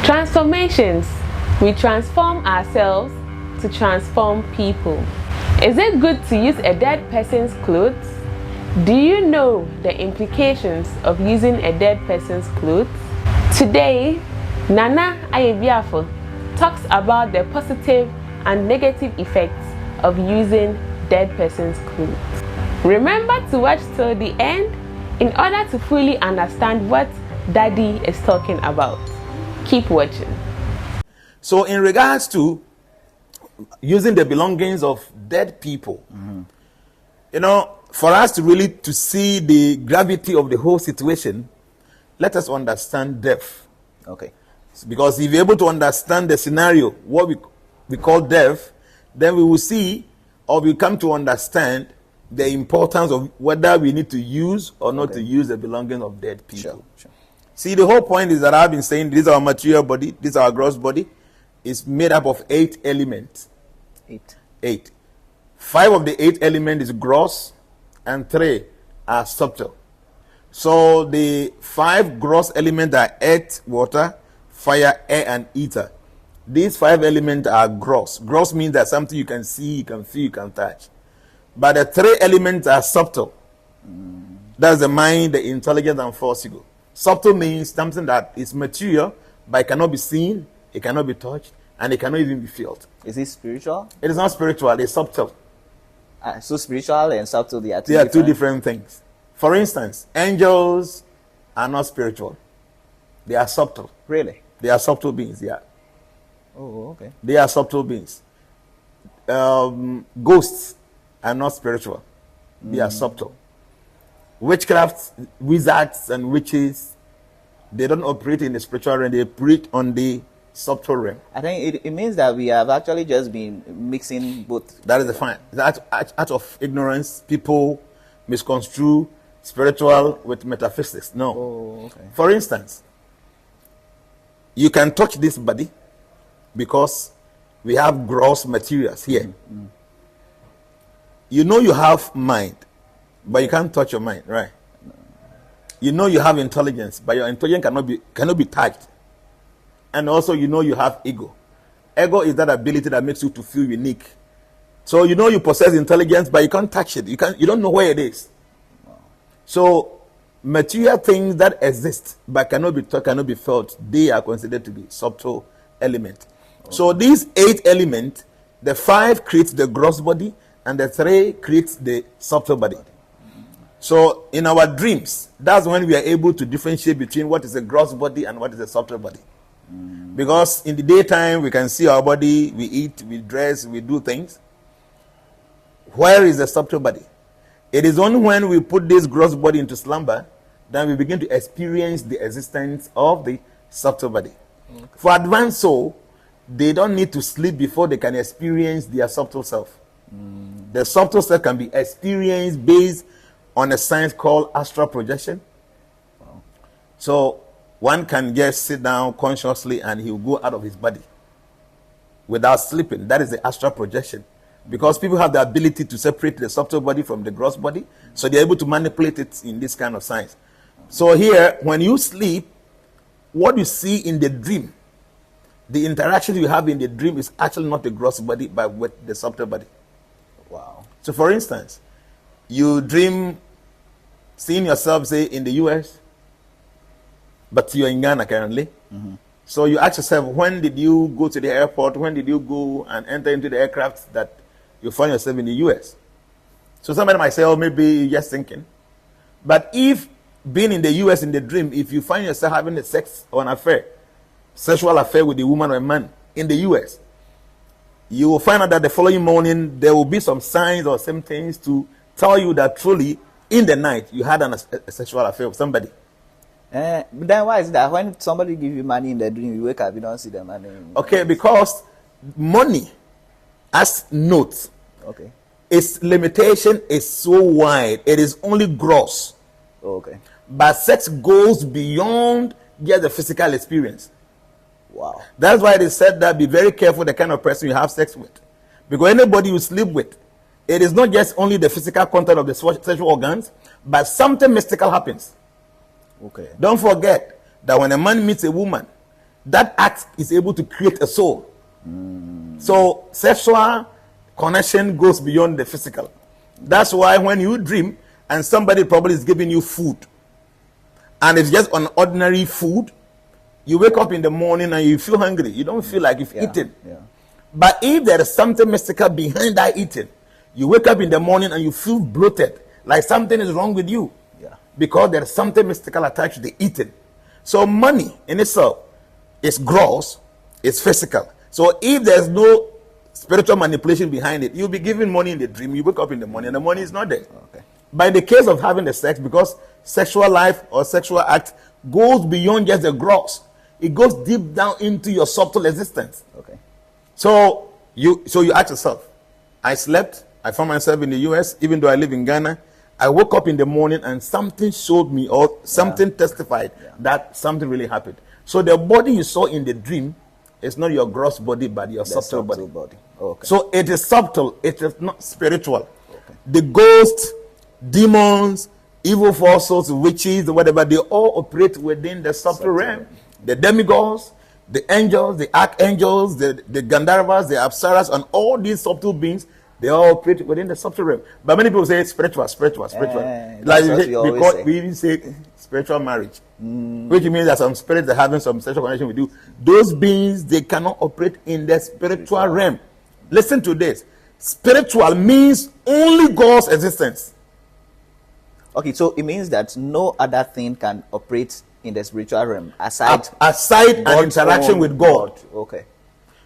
Transformations. We transform ourselves to transform people. Is it good to use a dead person's clothes? Do you know the implications of using a dead person's clothes? Today, Nana Ayebiafo talks about the positive and negative effects of using dead person's clothes. Remember to watch till the end in order to fully understand what Daddy is talking about. Keep watching. So in regards to using the belongings of dead people, for us to really to see the gravity of the whole situation, let us understand death. Okay. Because if you're able to understand the scenario, what we call death, then we will see or we come to understand the importance of whether we need to use or not to use the belongings of dead people. Sure. See, the whole point is that I've been saying this is our material body, this is our gross body. It's made up of 8 elements. 8. 5 of the 8 elements is gross and 3 are subtle. So the 5 gross elements are earth, water, fire, air, and ether. These 5 elements are gross. Gross means that something you can see, you can feel, you can touch. But the 3 elements are subtle. That's the mind, the intelligence, and force ego. Subtle means something that is material, but it cannot be seen, it cannot be touched, and it cannot even be felt. Is it spiritual? It is not spiritual, it's subtle. So spiritual and subtle, they are two different things. For instance, angels are not spiritual. They are subtle. Really? They are subtle beings, yeah. Oh, okay. They are subtle beings. Ghosts are not spiritual. They are subtle. Witchcraft, wizards, and witches, they don't operate in the spiritual realm. They operate on the subtle realm. I think it means that we have actually just been mixing both. That is the fine. Out of ignorance, people misconstrue spiritual with metaphysics. No. Oh, okay. For instance, you can touch this body because we have gross materials here. You know you have mind, but you can't touch your mind, right? You know you have intelligence, but your intelligence cannot be touched. And also you know you have ego. Ego is that ability that makes you to feel unique. So you know you possess intelligence, but you can't touch it. You don't know where it is. So material things that exist but cannot be touched, cannot be felt, they are considered to be subtle elements. So these 8 elements, the 5 creates the gross body, and the 3 creates the subtle body. So in our dreams, that's when we are able to differentiate between what is a gross body and what is a subtle body. Because in the daytime, we can see our body, we eat, we dress, we do things. Where is the subtle body? It is only when we put this gross body into slumber that we begin to experience the existence of the subtle body. For advanced soul, they don't need to sleep before they can experience their subtle self. The subtle self can be experienced based on a science called astral projection. So one can just sit down consciously and he will go out of his body without sleeping. That is the astral projection. Because people have the ability to separate the subtle body from the gross body, so they're able to manipulate it in this kind of science. So here, when you sleep, what you see in the dream, the interaction you have in the dream is actually not the gross body, but with the subtle body. Wow. So for instance, you dream seeing yourself, say, in the US, but you're in Ghana currently. So you ask yourself, when did you go to the airport? When did you go and enter into the aircraft that you find yourself in the US? So somebody might say, oh, maybe you're just thinking. But if being in the US in the dream, if you find yourself having a sex or an affair, sexual affair with a woman or a man in the US, you will find out that the following morning there will be some signs or some things to tell you that truly in the night you had a sexual affair with somebody. But then why is it that when somebody gives you money in the dream, you wake up, you don't see the money? Okay, because money as notes, its limitation is so wide. It is only gross. Okay. But sex goes beyond just the physical experience. Wow. That's why it is said that be very careful the kind of person you have sex with. Because anybody you sleep with, it is not just only the physical content of the sexual organs, but something mystical happens. Okay. Don't forget that when a man meets a woman, that act is able to create a soul. So sexual connection goes beyond the physical. That's why when you dream and somebody probably is giving you food, and it's just an ordinary food, you wake up in the morning and you feel hungry. You don't feel like you've eaten. Yeah. But if there is something mystical behind that eating, you wake up in the morning and you feel bloated, like something is wrong with you. Yeah. Because there is something mystical attached to the eating. So money in itself is gross, it's physical. So if there's no spiritual manipulation behind it, you'll be given money in the dream, you wake up in the morning and the money is not there. Okay. By the case of having the sex, because sexual life or sexual act goes beyond just the gross, it goes deep down into your subtle existence. Okay. So you ask yourself, I slept, I found myself in the US, even though I live in Ghana. I woke up in the morning and something showed me or something testified that something really happened. So the body you saw in the dream is not your gross body, but your subtle body. Okay. So it is subtle, it is not spiritual. Okay. The ghosts, demons, evil forces, witches, whatever, they all operate within the subtle realm. The demigods, the angels, the archangels, the Gandharvas, the Apsaras, and all these subtle beings, they all operate within the subtle realm. But many people say spiritual. Like because we even say spiritual marriage, which means that some spirits are having some sexual connection with you. Those beings, they cannot operate in the spiritual realm. Listen to this. Spiritual means only God's existence. Okay, so it means that no other thing can operate in the spiritual realm aside an interaction with God. Okay.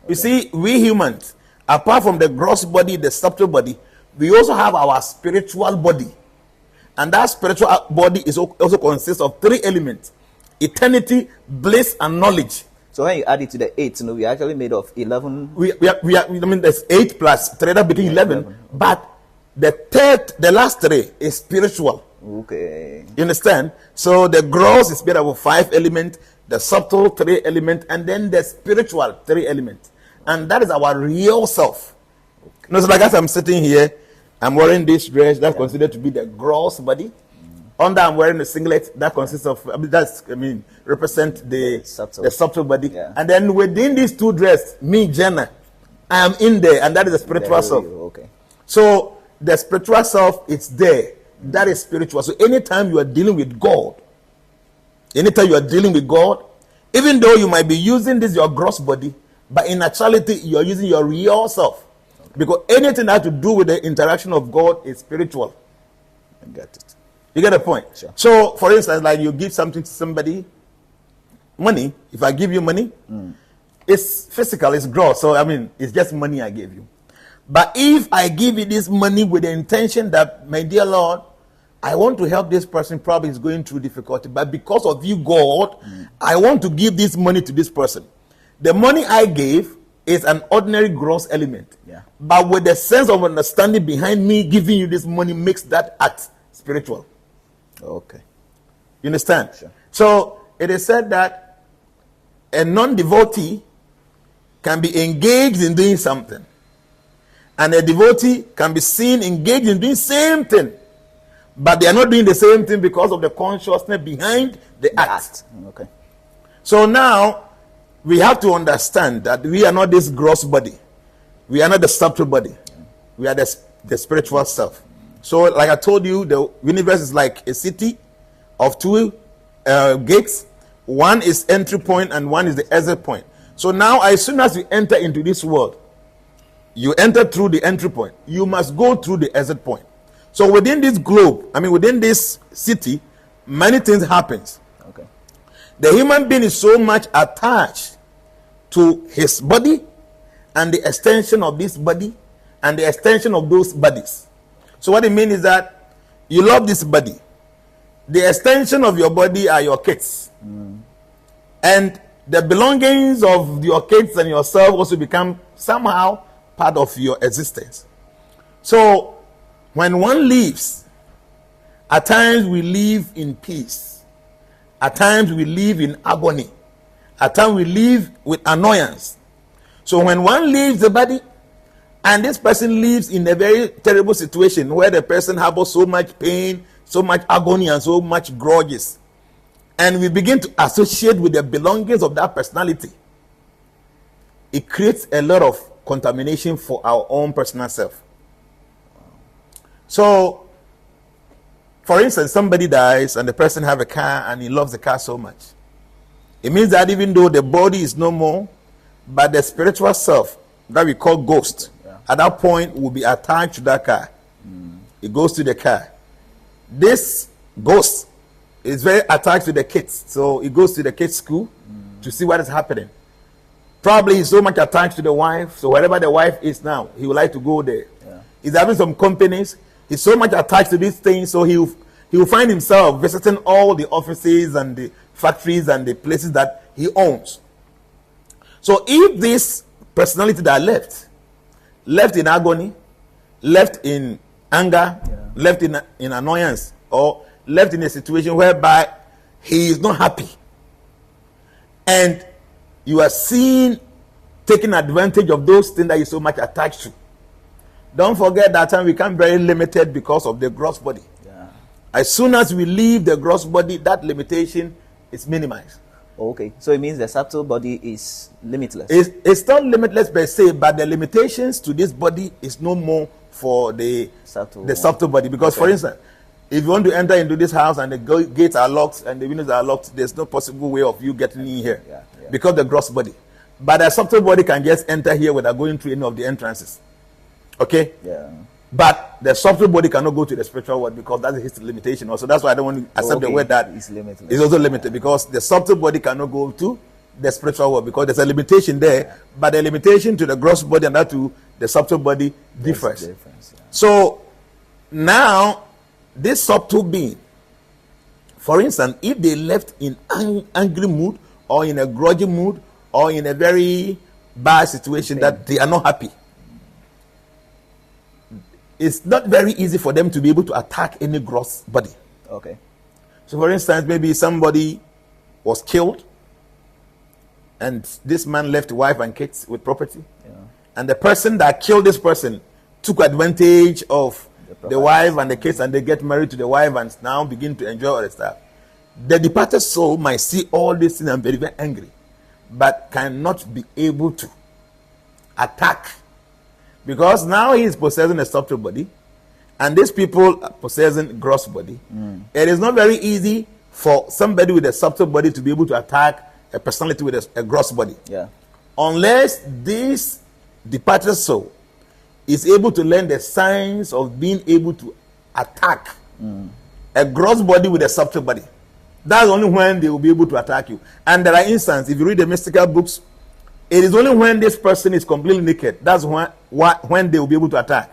You see, we humans, apart from the gross body, the subtle body, we also have our spiritual body. And that spiritual body is also consists of 3 elements: eternity, bliss, and knowledge. So when you add it to the 8, we actually made of 11. I mean, there's 8 plus 3, that between 11. But the last 3 is spiritual. Okay. You understand? So the gross is made up of 5 elements, the subtle 3 elements, and then the spiritual 3 elements. And that is our real self. You know, so like as I'm sitting here, I'm wearing this dress that's considered to be the gross body. Under I'm wearing a singlet that consists of, represent the subtle body. Yeah. And then within these 2 dresses, me, Jenna, I am in there, and that is the spiritual self. Okay. So the spiritual self, it's there. That is spiritual. So anytime you are dealing with God, even though you might be using this your gross body, but in actuality you are using your real self. Because anything that has to do with the interaction of God is spiritual. I get it. You get the point? Sure. So for instance, like you give something to somebody, money, if I give you money, it's physical, it's gross. So it's just money I gave you. But if I give you this money with the intention that, my dear Lord, I want to help this person, probably is going through difficulty, but because of you, God, I want to give this money to this person. The money I gave is an ordinary gross element. Yeah. But with the sense of understanding behind me giving you this money makes that act spiritual. Okay. You understand? Sure. So it is said that a non-devotee can be engaged in doing something, and a devotee can be seen engaged in doing the same thing, but they are not doing the same thing because of the consciousness behind the act. Okay. So now we have to understand that we are not this gross body, we are not the subtle body, we are the spiritual self. So like I told you, the universe is like a city of 2 gates. One is entry point and one is the exit point. So now as soon as you enter into this world, you enter through the entry point, you must go through the exit point. So within this globe, within this city, many things happens. Okay. The human being is so much attached to his body and the extension of this body and the extension of those bodies. So what it means is that you love this body. The extension of your body are your kids. And the belongings of your kids and yourself also become somehow part of your existence. So when one lives, at times we live in peace, at times we live in agony, at times we live with annoyance. So when one leaves the body, and this person lives in a very terrible situation where the person harbors so much pain, so much agony, and so much grudges, and we begin to associate with the belongings of that personality, it creates a lot of contamination for our own personal self. So, for instance, somebody dies and the person have a car and he loves the car so much. It means that even though the body is no more, but the spiritual self that we call ghost, at that point will be attached to that car. It goes to the car. This ghost is very attached to the kids. So it goes to the kids' school to see what is happening. Probably he's so much attached to the wife. So wherever the wife is now, he would like to go there. Yeah. He's having some companies. He's so much attached to these things. So he will find himself visiting all the offices and the factories and the places that he owns. So if this personality that left in agony, left in anger, left in annoyance, or left in a situation whereby he is not happy, and you are seen taking advantage of those things that you're so much attached to, don't forget that time we become very limited because of the gross body. As soon as we leave the gross body, that limitation is minimized. Okay, so it means the subtle body is limitless. It's not limitless per se, but the limitations to this body is no more for the subtle body. Because, for instance, if you want to enter into this house and the gates are locked and the windows are locked, there's no possible way of you getting in here because the gross body. But the subtle body can just enter here without going through any of the entrances. Okay? Yeah. But the subtle body cannot go to the spiritual world because that's his limitation. Also, that's why I don't want to accept the word that it's limitless. It's also limited because the subtle body cannot go to the spiritual world because there's a limitation there. But the limitation to the gross body and that to the subtle body differs. So now, this subtle being, for instance, if they left in angry mood or in a grudging mood or in a very bad situation that they are not happy, it's not very easy for them to be able to attack any gross body. Okay. So, for instance, maybe somebody was killed, and this man left wife and kids with property, and the person that killed this person took advantage of the wife and the kids, and they get married to the wife and now begin to enjoy all the stuff. The departed soul might see all this things and be very, very angry, but cannot be able to attack. Because now he is possessing a subtle body, and these people are possessing gross body. It is not very easy for somebody with a subtle body to be able to attack a personality with a gross body. Unless this departed soul is able to learn the science of being able to attack a gross body with a subtle body. That's only when they will be able to attack you. And there are instances, if you read the mystical books, it is only when this person is completely naked, that's when they will be able to attack.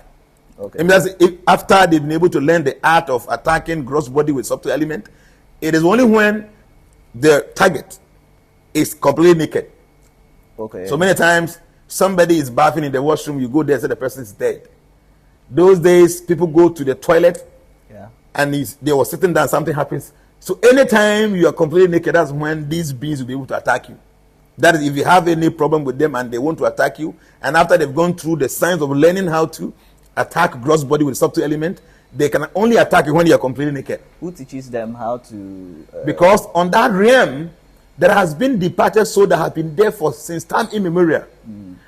Okay. I mean, if after they've been able to learn the art of attacking gross body with subtle element, it is only when the target is completely naked. Okay. So many times, somebody is bathing in the washroom, you go there, say the person is dead. Those days, people go to the toilet, and they were sitting down, something happens. So anytime you are completely naked, that's when these beings will be able to attack you. That is, if you have any problem with them and they want to attack you, and after they've gone through the science of learning how to attack gross body with subtle element, they can only attack you when you are completely naked. Who teaches them how to? Because on that realm, there has been departed soul that have been there since time immemorial.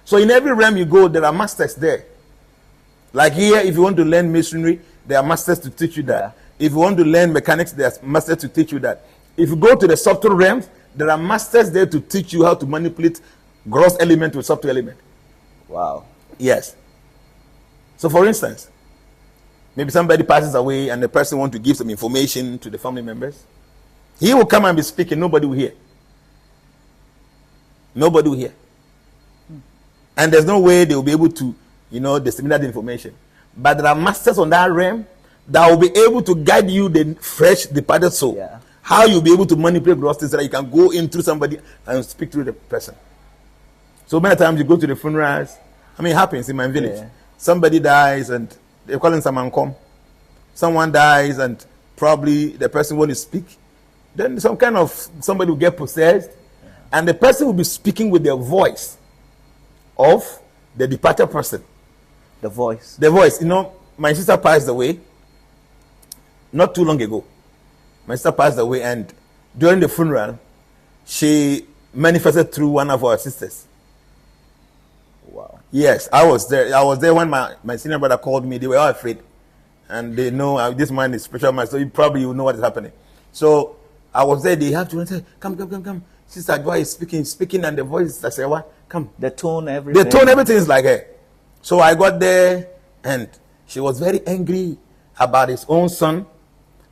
So in every realm you go, there are masters there. Like here, if you want to learn masonry, there are masters to teach you that. If you want to learn mechanics, there are masters to teach you that. If you go to the subtle realms, there are masters there to teach you how to manipulate gross element with subtle element. Wow. Yes. So for instance, maybe somebody passes away and the person wants to give some information to the family members. He will come and be speaking, nobody will hear. Nobody will hear. And there's no way they will be able to, disseminate that information. But there are masters on that realm that will be able to guide you, the fresh departed soul. How you'll be able to manipulate gross things so that you can go in through somebody and speak to the person. So many times you go to the funerals. It happens in my village. Somebody dies and they call him someone come. Someone dies and probably the person wants to speak. Then somebody will get possessed, and the person will be speaking with the voice of the departed person. The voice. The voice. My sister passed away not too long ago. My sister passed away, and during the funeral, she manifested through one of our sisters. Wow. Yes, I was there. I was there when my senior brother called me. They were all afraid. And they know this man is special man, so you probably will know what is happening. So I was there. They have to say, come. Sister Joy is speaking, and the voice, I say, what? Come. The tone, everything. Everything is like her. So I got there, and she was very angry about his own son,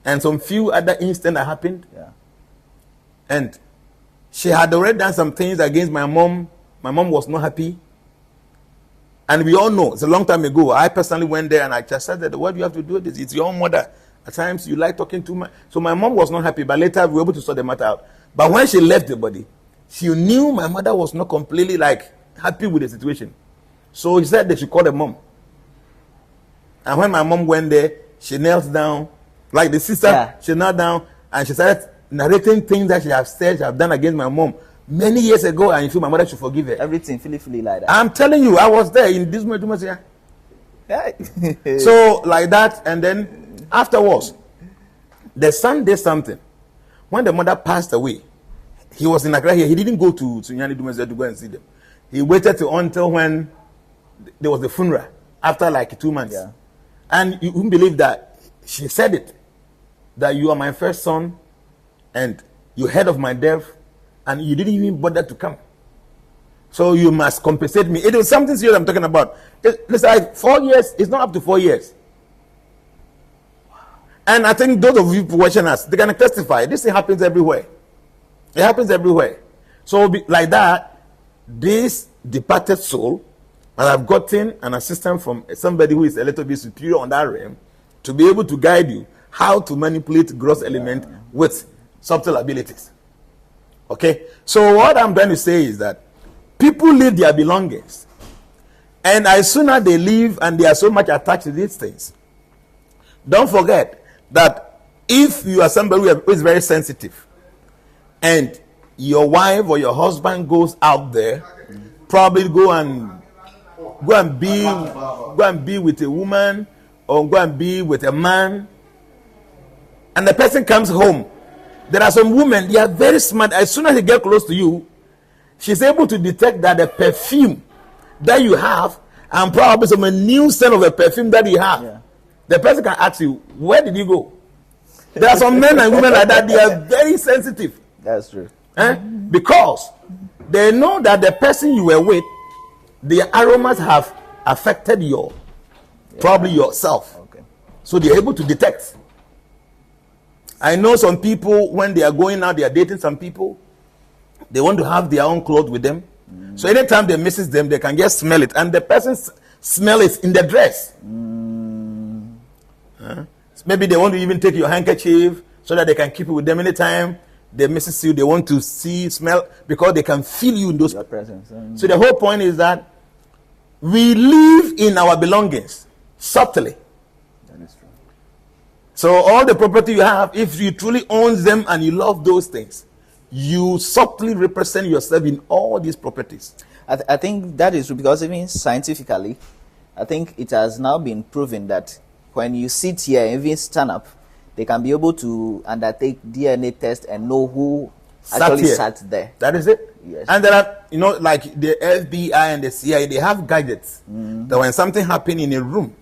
and some few other incidents that happened. Yeah. And she had already done some things against my mom. My mom was not happy. And we all know, it's a long time ago, I personally went there and I just said that, what do you have to do this? It's your own mother. At times you like talking too much. So my mom was not happy, but later we were able to sort the matter out. But when she left the body, she knew my mother was not completely happy with the situation. So he said that she called her mom. And when my mom went there, she knelt down, like the sister, she knelt down and she started narrating things that she have done against my mom many years ago, and you feel my mother should forgive her. Everything feely like that. I'm telling you, I was there in this moment. So like that, and then afterwards, the son did something. When the mother passed away, he was in Accra here. He didn't go to Nyani Dumese to go and see them. He waited until when there was the funeral, after 2 months. Yeah. And you wouldn't believe that she said it, that you are my first son, and you heard of my death, and you didn't even bother to come. So you must compensate me. It was something serious I'm talking about. It's 4 years. It's not up to 4 years. And I think those of you watching us, they can testify. This thing happens everywhere. It happens everywhere. So like that, this departed soul, and I've gotten an assistant from somebody who is a little bit superior on that realm to be able to guide you how to manipulate gross element with subtle abilities. Okay? So what I'm trying to say is that people leave their belongings. And as soon as they leave and they are so much attached to these things, don't forget that if you are somebody who is very sensitive and your wife or your husband goes out there, probably go and be with a woman or go and be with a man, and the person comes home. There are some women, they are very smart. As soon as they get close to you, she's able to detect that the perfume that you have and probably some new scent of a perfume that you have, the person can ask you, where did you go? There are some men and women like that, they are very sensitive. That's true. Because they know that the person you were with, the aromas have affected probably yourself. Okay. So they're able to detect. I know some people, when they are going out, they are dating some people, they want to have their own clothes with them. So anytime they misses them, they can just smell it. And the person's smell is in the dress. Maybe they want to even take your handkerchief so that they can keep it with them anytime they misses you. They want to smell, because they can feel you in those presence. So the whole point is that we live in our belongings subtly. That is true. So all the property you have, if you truly own them and you love those things, you subtly represent yourself in all these properties. I think that is true, because even scientifically, I think it has now been proven that when you sit here, even stand up, they can be able to undertake DNA test and know who actually sat there. That is it. Yes. And there are, like the FBI and the CIA, they have gadgets that when something happens in a room,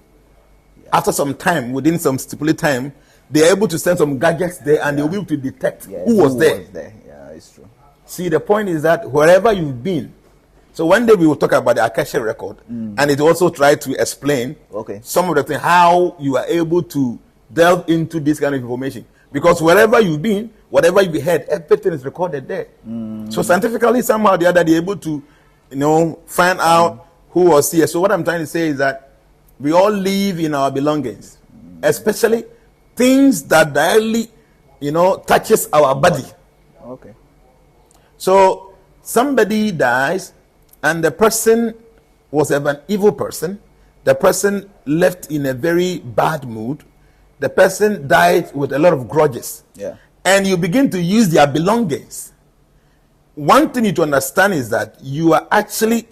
after some time, within some stipulated time, they are able to send some gadgets there and they will be able to detect who was there. Yeah, it's true. See, the point is that wherever you've been, so one day we will talk about the Akashic record, and it also try to explain some of the things, how you are able to delve into this kind of information. Because wherever you've been, whatever you heard, everything is recorded there. So scientifically, somehow or the other, they're able to, find out who was here. So what I'm trying to say is that we all live in our belongings, especially things that directly, touches our body. Okay. So somebody dies, and the person was an evil person. The person left in a very bad mood. The person died with a lot of grudges. Yeah. And you begin to use their belongings. One thing you to understand is that you are actually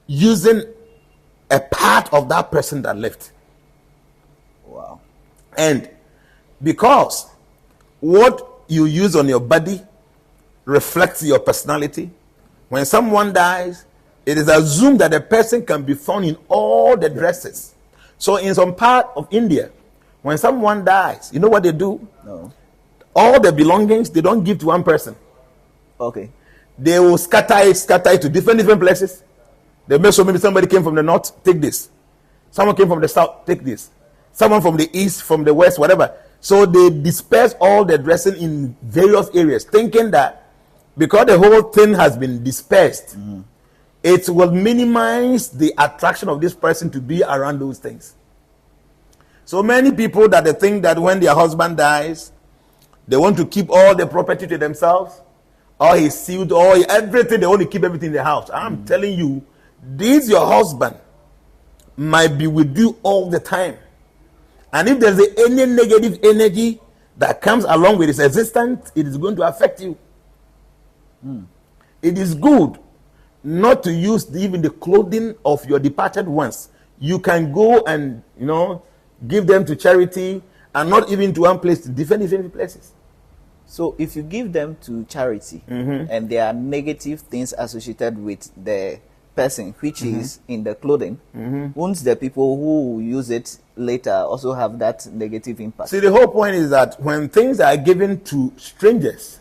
using a part of that person that left. Wow. And because what you use on your body reflects your personality. When someone dies, it is assumed that the person can be found in all the dresses. So in some part of India, when someone dies, you know what they do? No. All the belongings, they don't give to one person. Okay. They will scatter it to different places. They make sure maybe somebody came from the north, take this. Someone came from the south, take this. Someone from the east, from the west, whatever. So they disperse all the dressing in various areas, thinking that because the whole thing has been dispersed, it will minimize the attraction of this person to be around those things. So many people that they think that when their husband dies, they want to keep all the property to themselves, or he's sealed, or everything, they want to keep everything in the house. I'm telling you, this your husband might be with you all the time. And if there's any negative energy that comes along with his existence, it is going to affect you. It is good not to use even the clothing of your departed ones. You can go and, give them to charity, and not even to one place, to different places. So if you give them to charity, and there are negative things associated with the person, which is in the clothing, won't the people who use it later also have that negative impact? See, the whole point is that when things are given to strangers,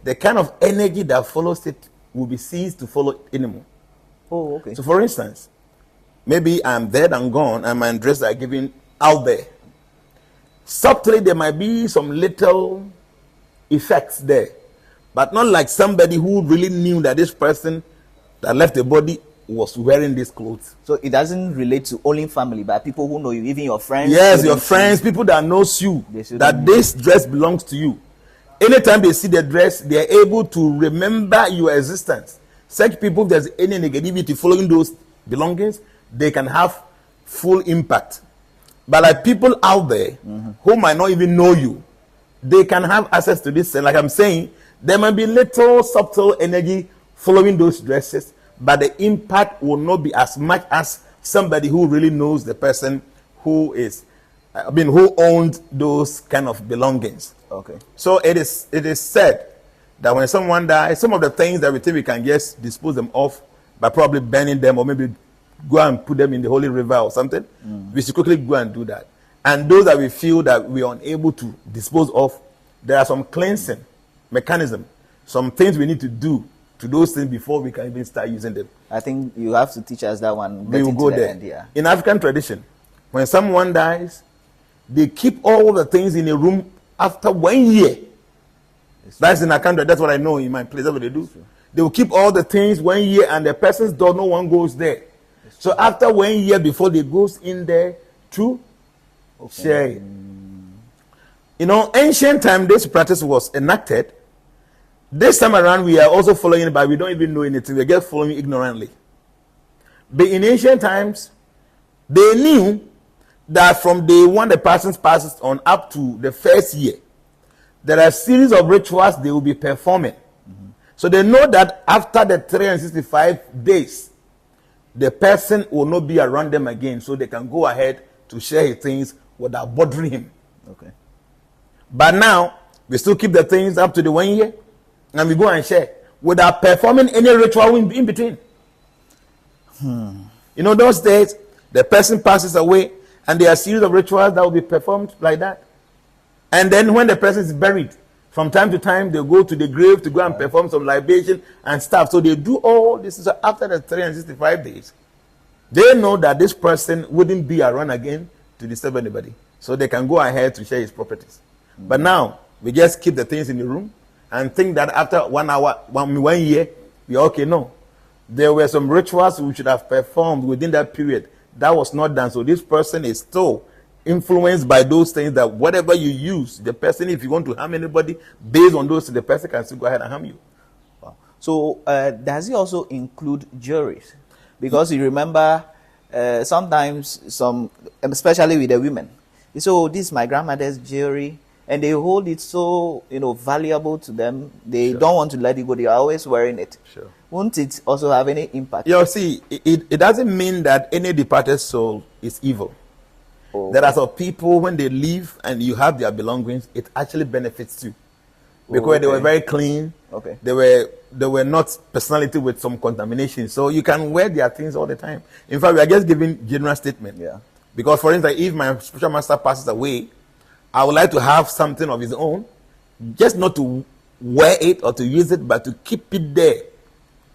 the kind of energy that follows it will be ceased to follow anymore. Oh, okay. So for instance, maybe I'm dead and gone, and my dress are given out there. Subtly, there might be some little effects there, but not like somebody who really knew that this person that left the body was wearing these clothes. So it doesn't relate to only family, but people who know you, even your friends. Yes, your friends, people that knows you, that this dress belongs to you. Anytime they see the dress, they are able to remember your existence. Such people, if there's any negativity following those belongings, they can have full impact. But like people out there who might not even know you, they can have access to this. And like I'm saying, there might be little subtle energy following those dresses, but the impact will not be as much as somebody who really knows the person who owned those kind of belongings. Okay. So it is said that when someone dies, some of the things that we think we can just dispose them of by probably burning them, or maybe go and put them in the holy river or something, we should quickly go and do that. And those that we feel that we are unable to dispose of, there are some cleansing mechanism, some things we need to do to those things before we can even start using them. I think you have to teach us that one. We will go there. In African tradition, when someone dies, they keep all the things in a room after 1 year. That's in African. That's what I know in my place. That's what they do. They will keep all the things 1 year, and the person's door, no one goes there. So after 1 year, before they goes in there to share it. Ancient time, this practice was enacted. This time around, we are also following it, but we don't even know anything. We're just following ignorantly. But in ancient times, they knew that from day one, the person passes on up to the first year, there are a series of rituals they will be performing. So they know that after the 365 days, the person will not be around them again, so they can go ahead to share his things without bothering him. Okay. But now, we still keep the things up to the 1 year, and we go and share without performing any ritual in between. Those days, the person passes away, and there are a series of rituals that will be performed like that. And then when the person is buried, from time to time, they go to the grave to go and perform some libation and stuff. So they do all this. So after the 365 days, they know that this person wouldn't be around again to disturb anybody. So they can go ahead to share his properties. But now, we just keep the things in the room and think that after 1 hour, 1 year, we are okay. No. There were some rituals we should have performed within that period. That was not done. So this person is still influenced by those things, that whatever you use, the person, if you want to harm anybody, based on those, the person can still go ahead and harm you. Wow. So does it also include jewelries? Because you remember sometimes especially with the women, they say, this is my grandmother's jewelry, and they hold it so valuable to them. They don't want to let it go. They are always wearing it. Sure. Won't it also have any impact? See, it doesn't mean that any departed soul is evil. Oh. There are some people, when they leave and you have their belongings, it actually benefits you. because they were very clean. Okay. They were not personality with some contamination. So you can wear their things all the time. In fact, we are just giving general statement. Yeah. Because, for instance, if my spiritual master passes away, I would like to have something of his own, just not to wear it or to use it, but to keep it there.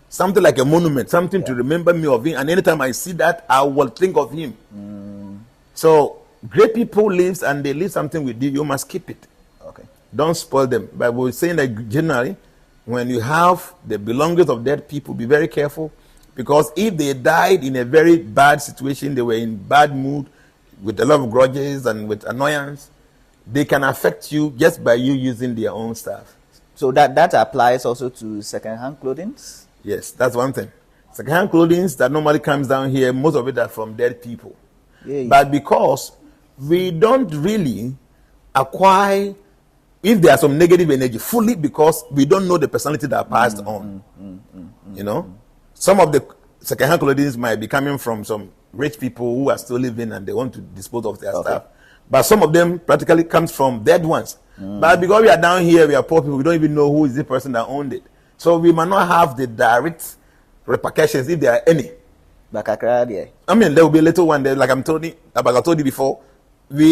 Something like a monument, something to remember me of him. And anytime I see that, I will think of him. So great people live, and they leave something with you. You must keep it. Okay. Don't spoil them. But we're saying that generally, when you have the belongings of dead people, be very careful. Because if they died in a very bad situation, they were in bad mood, with a lot of grudges and with annoyance, they can affect you just by you using their own stuff. So that applies also to second-hand clothing? Yes, that's one thing. Second-hand clothing that normally comes down here, most of it are from dead people. Yeah. But because we don't really acquire, if there's some negative energy, fully, because we don't know the personality that passed on. You know? Some of the second-hand clothing might be coming from some rich people who are still living and they want to dispose of their stuff. But some of them practically comes from dead ones. But because we are down here, we are poor people, we don't even know who is the person that owned it. So we might not have the direct repercussions, if there are any. I mean, there will be a little one there, like I told you before.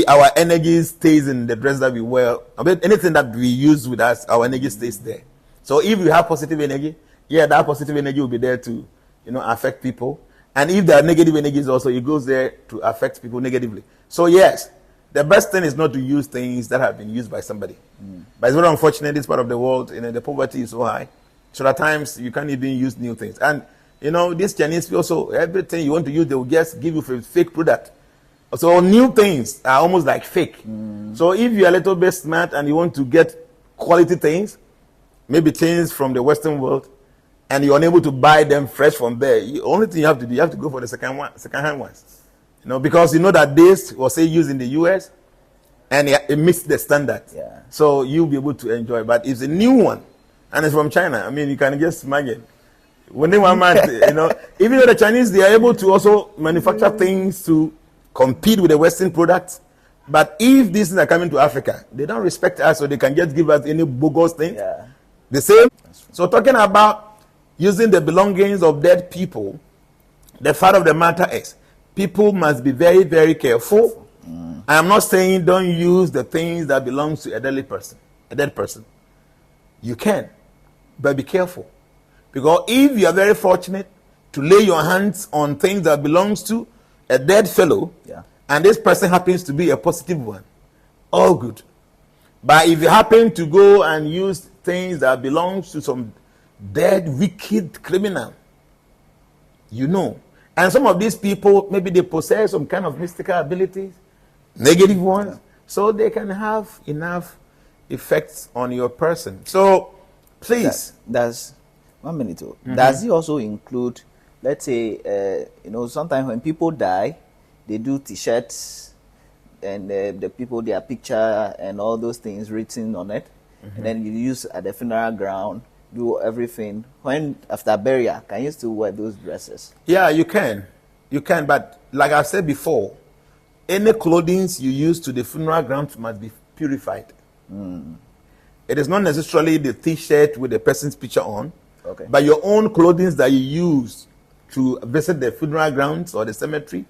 Our energy stays in the dress that we wear. I mean, anything that we use with us, our energy stays there. So if we have positive energy, that positive energy will be there to, affect people. And if there are negative energies also, it goes there to affect people negatively. So yes, the best thing is not to use things that have been used by somebody. But it's very unfortunate, this part of the world, the poverty is so high. So at times, you can't even use new things. And, these Chinese also, everything you want to use, they will just give you a fake product. So new things are almost like fake. So if you're a little bit smart and you want to get quality things, maybe things from the Western world, and you're unable to buy them fresh from there, the only thing you have to do, you have to go for the second-hand ones. Because that this was say used in the US, and it meets the standard. Yeah. So you'll be able to enjoy. But it's a new one, and it's from China. I mean, you can just imagine. When they want even though the Chinese, they are able to also manufacture things to compete with the Western products. But if these things are coming to Africa, they don't respect us, so they can just give us any bogus thing. Yeah. The same. So talking about using the belongings of dead people, the fact of the matter is, people must be very, very careful. I am not saying don't use the things that belongs to a dead person. You can, but be careful. Because if you are very fortunate to lay your hands on things that belongs to a dead fellow, and this person happens to be a positive one, all good. But if you happen to go and use things that belongs to some dead, wicked criminal, and some of these people, maybe they possess some kind of mystical abilities, negative ones, so they can have enough effects on your person. So, please. That's 1 minute. Does it also include, let's say, sometimes when people die, they do T-shirts and the people, their picture and all those things written on it, and then you use at the funeral ground, do everything. When after burial, can you still wear those dresses? Yeah, you can, but like I said before, any clothing you use to the funeral ground must be purified. It is not necessarily the T-shirt with the person's picture on, but your own clothing that you use to visit the funeral grounds or the cemetery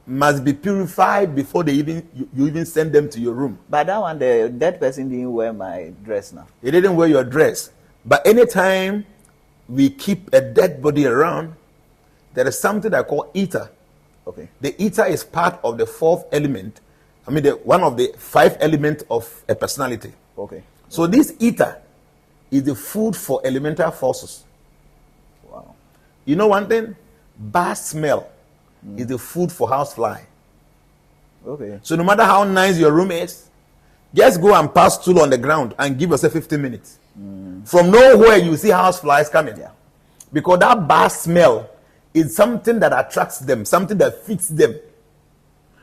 must be purified before you even send them to your room. But that one, the dead person didn't wear my dress now. He didn't wear your dress. But anytime we keep a dead body around, there is something I call ether. The ether is part of the fourth element. I mean, one of the 5 elements of a personality. So this ether is the food for elemental forces. Wow. You know one thing? Bad smell is the food for housefly. So no matter how nice your room is, just go and pass stool on the ground and give yourself 15 minutes. From nowhere you see houseflies coming. Because that bad smell is something that attracts them, something that fits them.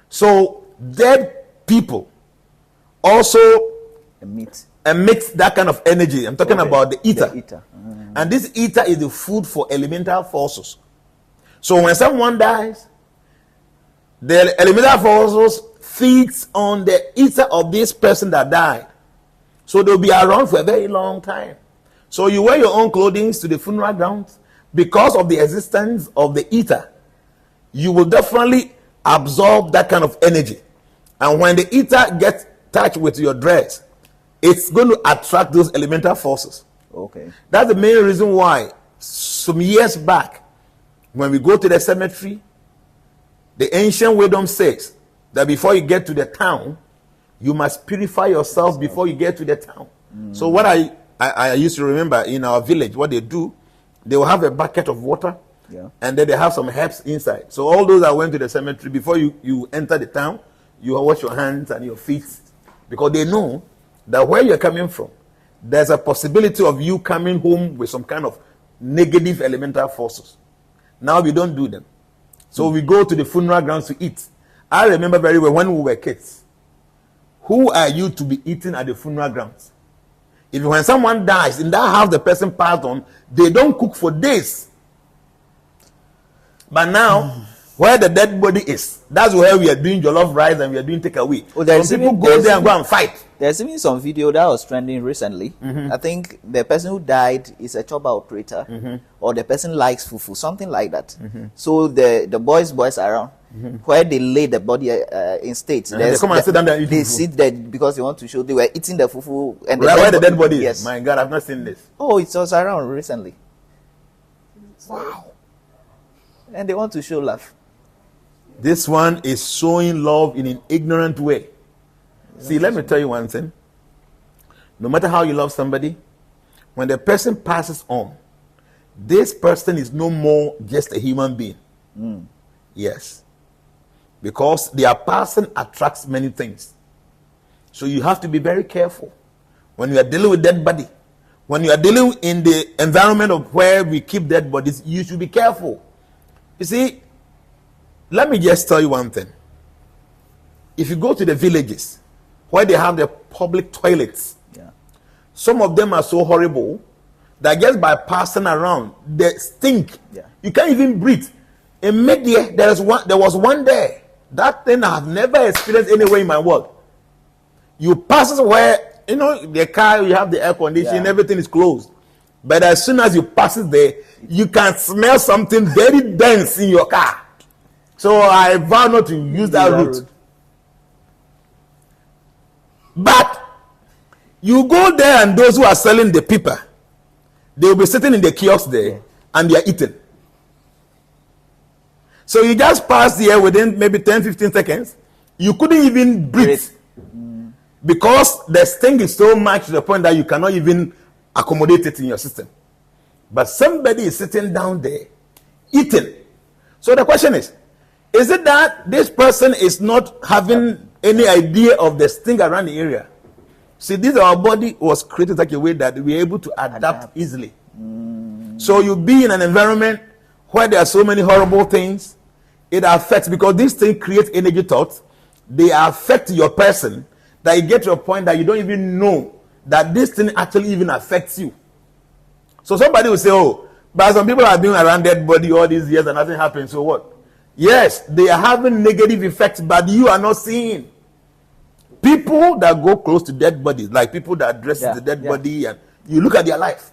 So dead people also emit that kind of energy. I'm talking about the ether. And this ether is the food for elemental forces. So when someone dies, the elemental forces feeds on the ether of this person that died. So they'll be around for a very long time. So you wear your own clothing to the funeral grounds because of the existence of the ether. You will definitely absorb that kind of energy. And when the ether gets touched with your dress, it's going to attract those elemental forces. Okay. That's the main reason why some years back, when we go to the cemetery, the ancient wisdom says that before you get to the town, you must purify yourself before you get to the town. So what I used to remember in our village, what they do, they will have a bucket of water, and then they have some herbs inside. So all those that went to the cemetery, before you enter the town, you wash your hands and your feet, because they know that where you're coming from, there's a possibility of you coming home with some kind of negative elemental forces. Now we don't do them. So we go to the funeral grounds to eat. I remember very well when we were kids. Who are you to be eating at the funeral grounds? When someone dies, in that house the person passed on, they don't cook for days. But now, where the dead body is, that's where we are doing jollof rice and we are doing takeaway. Some people go there and go and fight. There's even some video that was trending recently. I think the person who died is a chopper operator, or the person likes fufu, something like that. So the boys around, where they lay the body in state. They come and sit down there and eat They fufu. sit there because they want to show they were eating the fufu. And Where the dead body is? Yes. My God, I've not seen this. Oh, it was around recently. Wow. And they want to show love. This one is showing love in an ignorant way. See, let me tell you one thing. No matter how you love somebody, when the person passes on, this person is no more just a human being. Yes. Because their person attracts many things. So you have to be very careful. When you are dealing with dead body, when you are dealing in the environment of where we keep dead bodies, you should be careful. You see, let me just tell you one thing. If you go to the villages where they have the public toilets, some of them are so horrible that just by passing around, they stink. You can't even breathe. In mid-year, there was one there. That thing I have never experienced anywhere in my world. You pass where, the car, you have the air conditioning, everything is closed. But as soon as you pass it there, you can smell something very dense in your car. So I vow not to use that route. But you go there and those who are selling the paper, they will be sitting in the kiosk there and they are eating. So you just pass here within maybe 10-15 seconds. You couldn't even breathe. Because the stink is so much to the point that you cannot even accommodate it in your system. But somebody is sitting down there eating. So the question is it that this person is not having any idea of the stink around the area? See, our body was created such a way that we are able to adapt easily. So you be in an environment where there are so many horrible things, it affects, because these things create energy thoughts. They affect your person, that you get to a point that you don't even know that this thing actually even affects you. So somebody will say, oh, but some people have been around dead body all these years and nothing happens, so what? Yes, they are having negative effects, but you are not seeing. People that go close to dead bodies, like people that dress the dead body, and you look at their life.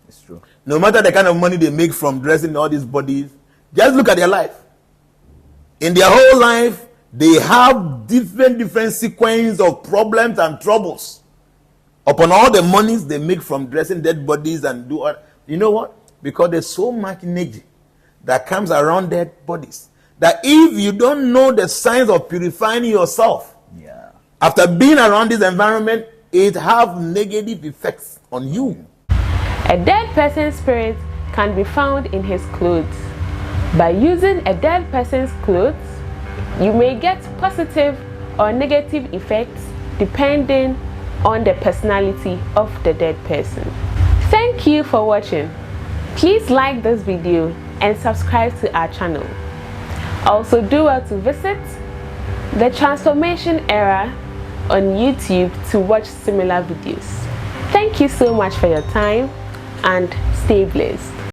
It's true. No matter the kind of money they make from dressing all these bodies, just look at their life. In their whole life, they have different sequence of problems and troubles. Upon all the monies they make from dressing dead bodies and do all, you know what? Because there's so much energy that comes around dead bodies that if you don't know the signs of purifying yourself, after being around this environment, it have negative effects on you. A dead person's spirit can be found in his clothes. By using a dead person's clothes, you may get positive or negative effects depending on the personality of the dead person. Thank you for watching. Please like this video and subscribe to our channel. Also do well to visit the Transformation Era on YouTube to watch similar videos. Thank you so much for your time and stay blessed.